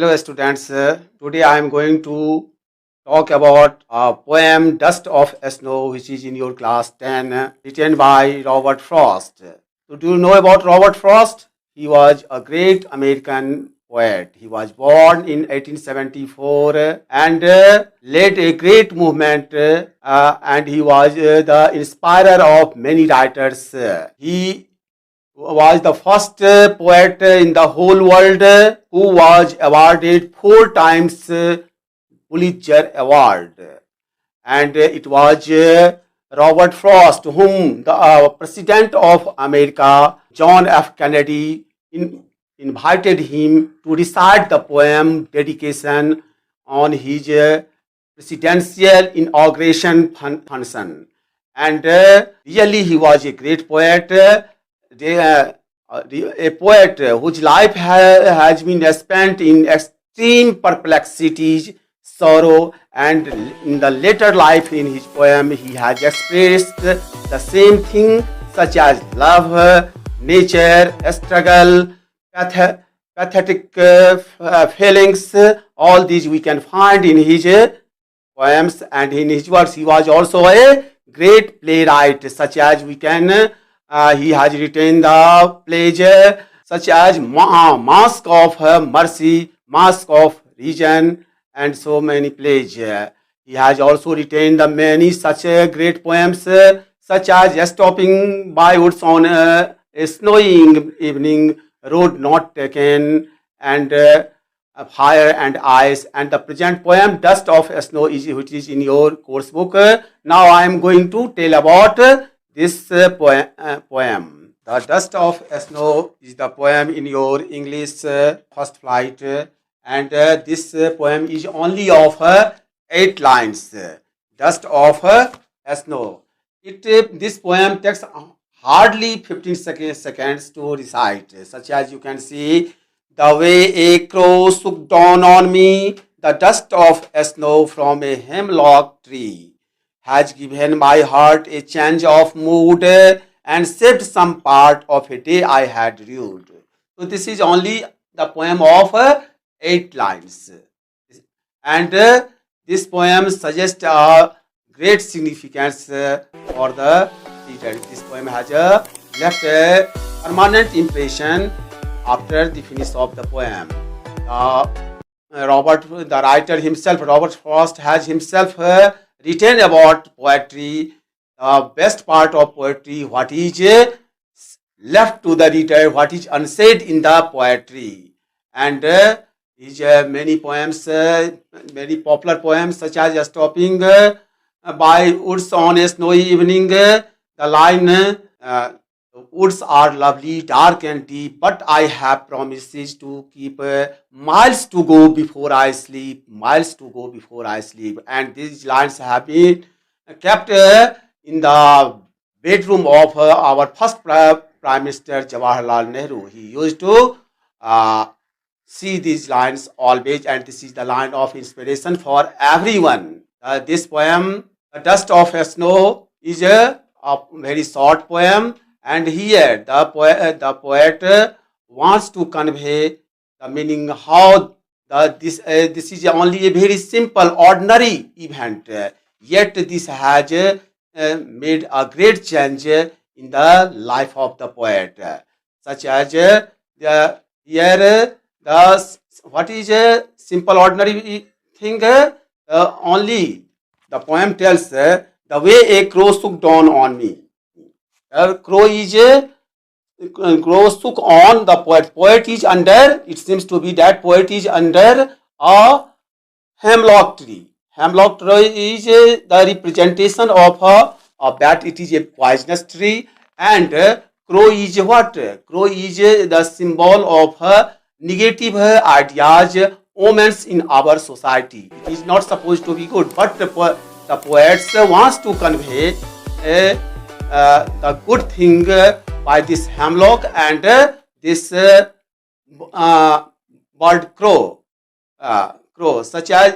Hello students, today I am going to talk about a poem Dust of Snow which is in your class 10 written by Robert Frost. So do you know about Robert Frost? He was a great American poet. He was born in 1874 and led a great movement and he was the inspirer of many writers. He was the first poet in the whole world who was awarded 4 times Pulitzer Award. And it was Robert Frost whom the President of America, John F. Kennedy, invited him to recite the poem dedication on his presidential inauguration function. And really he was a great poet. A poet whose life has been spent in extreme perplexities, sorrow, and in the later life in his poem he has expressed the same thing such as love, nature, struggle, pathetic feelings. All these we can find in his poems and in his works. He was also a great playwright, such as we can he has written the plays such as Mask of Mercy, Mask of Reason, and so many plays. He has also written the many such great poems such as Stopping by Woods on a Snowy Evening, Road Not Taken, and Fire and Ice, and the present poem Dust of Snow which is in your course book. Now I am going to tell about this poem. The Dust of Snow is the poem in your English first flight, and this poem is only of 8 lines. Dust of Snow. This poem takes hardly 15 seconds to recite, such as you can see. The way a crow shook down on me, the dust of snow from a hemlock tree has given my heart a change of mood and saved some part of a day I had rued. So this is only the poem of 8 lines. And this poem suggests a great significance for the reader. This poem has left a permanent impression after the finish of the poem. The writer himself, Robert Frost, has himself written about poetry, the best part of poetry, what is left to the reader, what is unsaid in the poetry. And his many poems, very popular poems such as Stopping by Woods on a Snowy Evening, the line, woods are lovely, dark and deep, but I have promises to keep, miles to go before I sleep, miles to go before I sleep. And these lines have been kept in the bedroom of our first Prime Minister Jawaharlal Nehru. He used to see these lines always, and this is the line of inspiration for everyone. This poem, The Dust of Snow, is a very short poem. And here the poet wants to convey the meaning how this is only a very simple, ordinary event. Yet this has made a great change in the life of the poet. Such as what is a simple, ordinary thing? Only the poem tells the way a crow shook down on me. Crow shook on the poet. Poet is under, it seems to be that poet is under a hemlock tree. Hemlock tree is the representation of that it is a poisonous tree. And crow is what? Crow is the symbol of negative ideas, omens in our society. It is not supposed to be good, but the poets wants to convey the good thing by this hemlock and this bird crow. Such as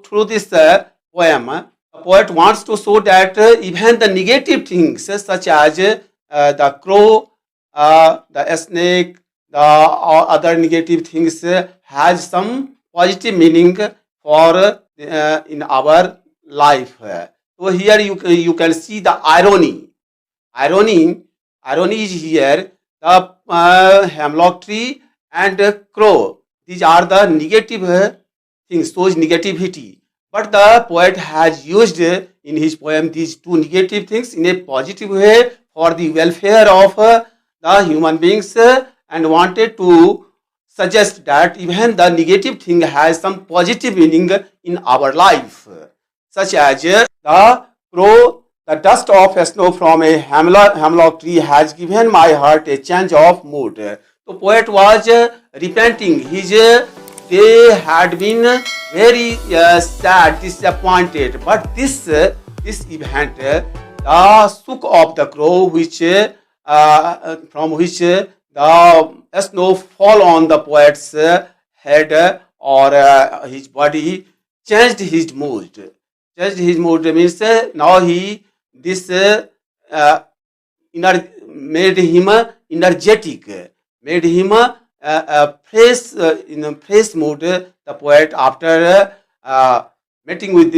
through this poem, the poet wants to show that even the negative things such as the crow, the snake, the other negative things has some positive meaning for in our life. So here you can see the irony. Irony, irony is here the hemlock tree and crow. These are the negative things, shows negativity. But the poet has used in his poem these two negative things in a positive way for the welfare of the human beings and wanted to suggest that even the negative thing has some positive meaning in our life, such as the crow, the dust of snow from a hemlock tree has given my heart a change of mood. The poet was repenting. His they had been very sad, disappointed. But this event, the shook of the crow, which from which the snow fall on the poet's head or his body, changed his mood. Changed his mood means now he this made him energetic, made him fresh in a fresh mood. The poet, after meeting with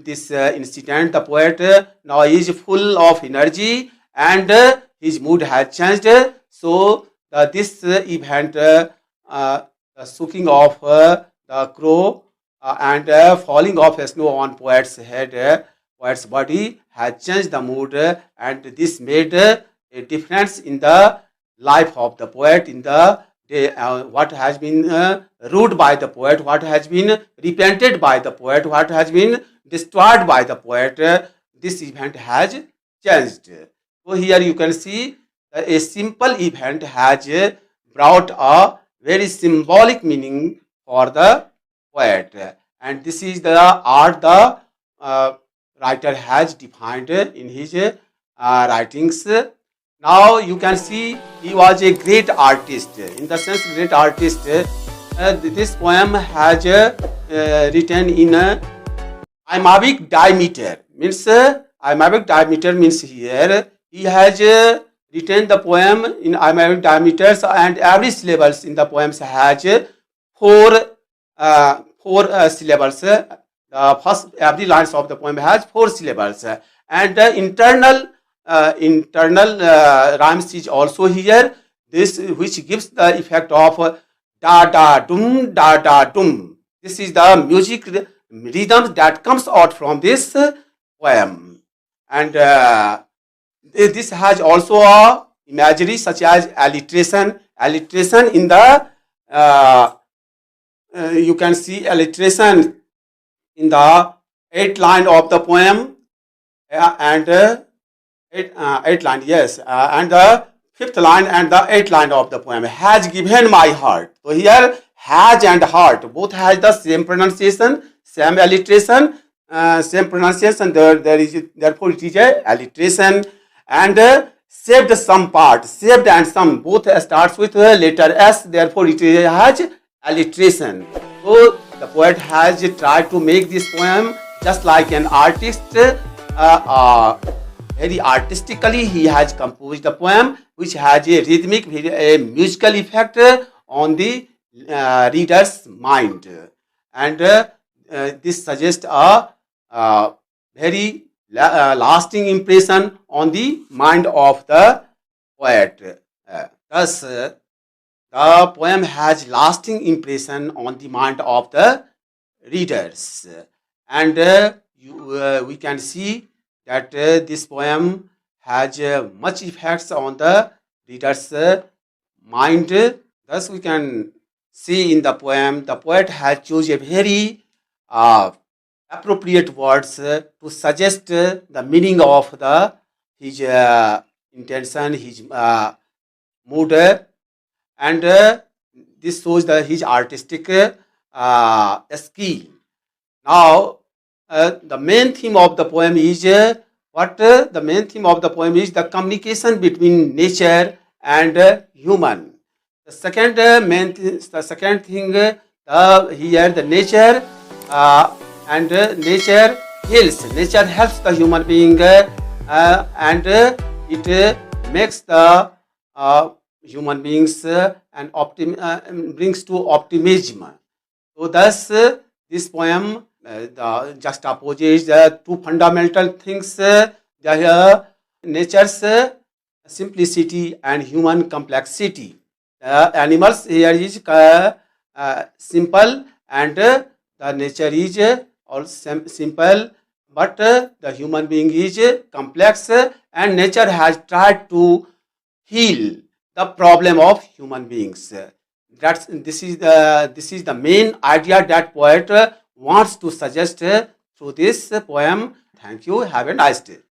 this incident, the poet now is full of energy and his mood has changed. So this event, the soaking of the crow and falling of snow on poet's head, poet's body has changed the mood, and this made a difference in the life of the poet, in the day, what has been rude by the poet, what has been repented by the poet, what has been destroyed by the poet, this event has changed. So here you can see a simple event has brought a very symbolic meaning for the poet, and this is the art the writer has defined in his writings. Now you can see he was a great artist. In the sense, great artist. This poem has written in iambic diameter. Means iambic diameter means here he has written the poem in iambic diameters, and every syllables in the poems has four syllables. The first every lines of the poem has 4 syllables, and the internal rhymes is also here. This which gives the effect of da da dum. This is the music rhythm that comes out from this poem, and this has also a imagery such as alliteration. Alliteration in the you can see alliteration in the 8th line of the poem, and eight line, yes, and the 5th line and the 8th line of the poem, has given my heart. So here has and heart both has the same pronunciation, same alliteration, same pronunciation. There is therefore it is a alliteration, and saved some part, saved and some both starts with letter S. Therefore it has alliteration. So the poet has tried to make this poem just like an artist. Very artistically he has composed the poem, which has a rhythmic, a musical effect on the reader's mind, and this suggests a very lasting impression on the mind of the poet. Thus, the poem has lasting impression on the mind of the readers, and we can see that this poem has much effects on the reader's mind. Thus, we can see in the poem, the poet has chosen a very appropriate words to suggest the meaning of his intention, his mood, and this shows his artistic skill. Now, the main theme of the poem is the main theme of the poem is the communication between nature and human. The second the second thing here the nature and nature heals. Nature helps the human being, and it makes the human beings and brings to optimism. So thus this poem juxtaposes the two fundamental things, the nature's simplicity and human complexity. Animals here is simple, and the nature is also simple, but the human being is complex, and nature has tried to heal the problem of human beings. This is the main idea that poet wants to suggest through this poem. Thank you. Have a nice day.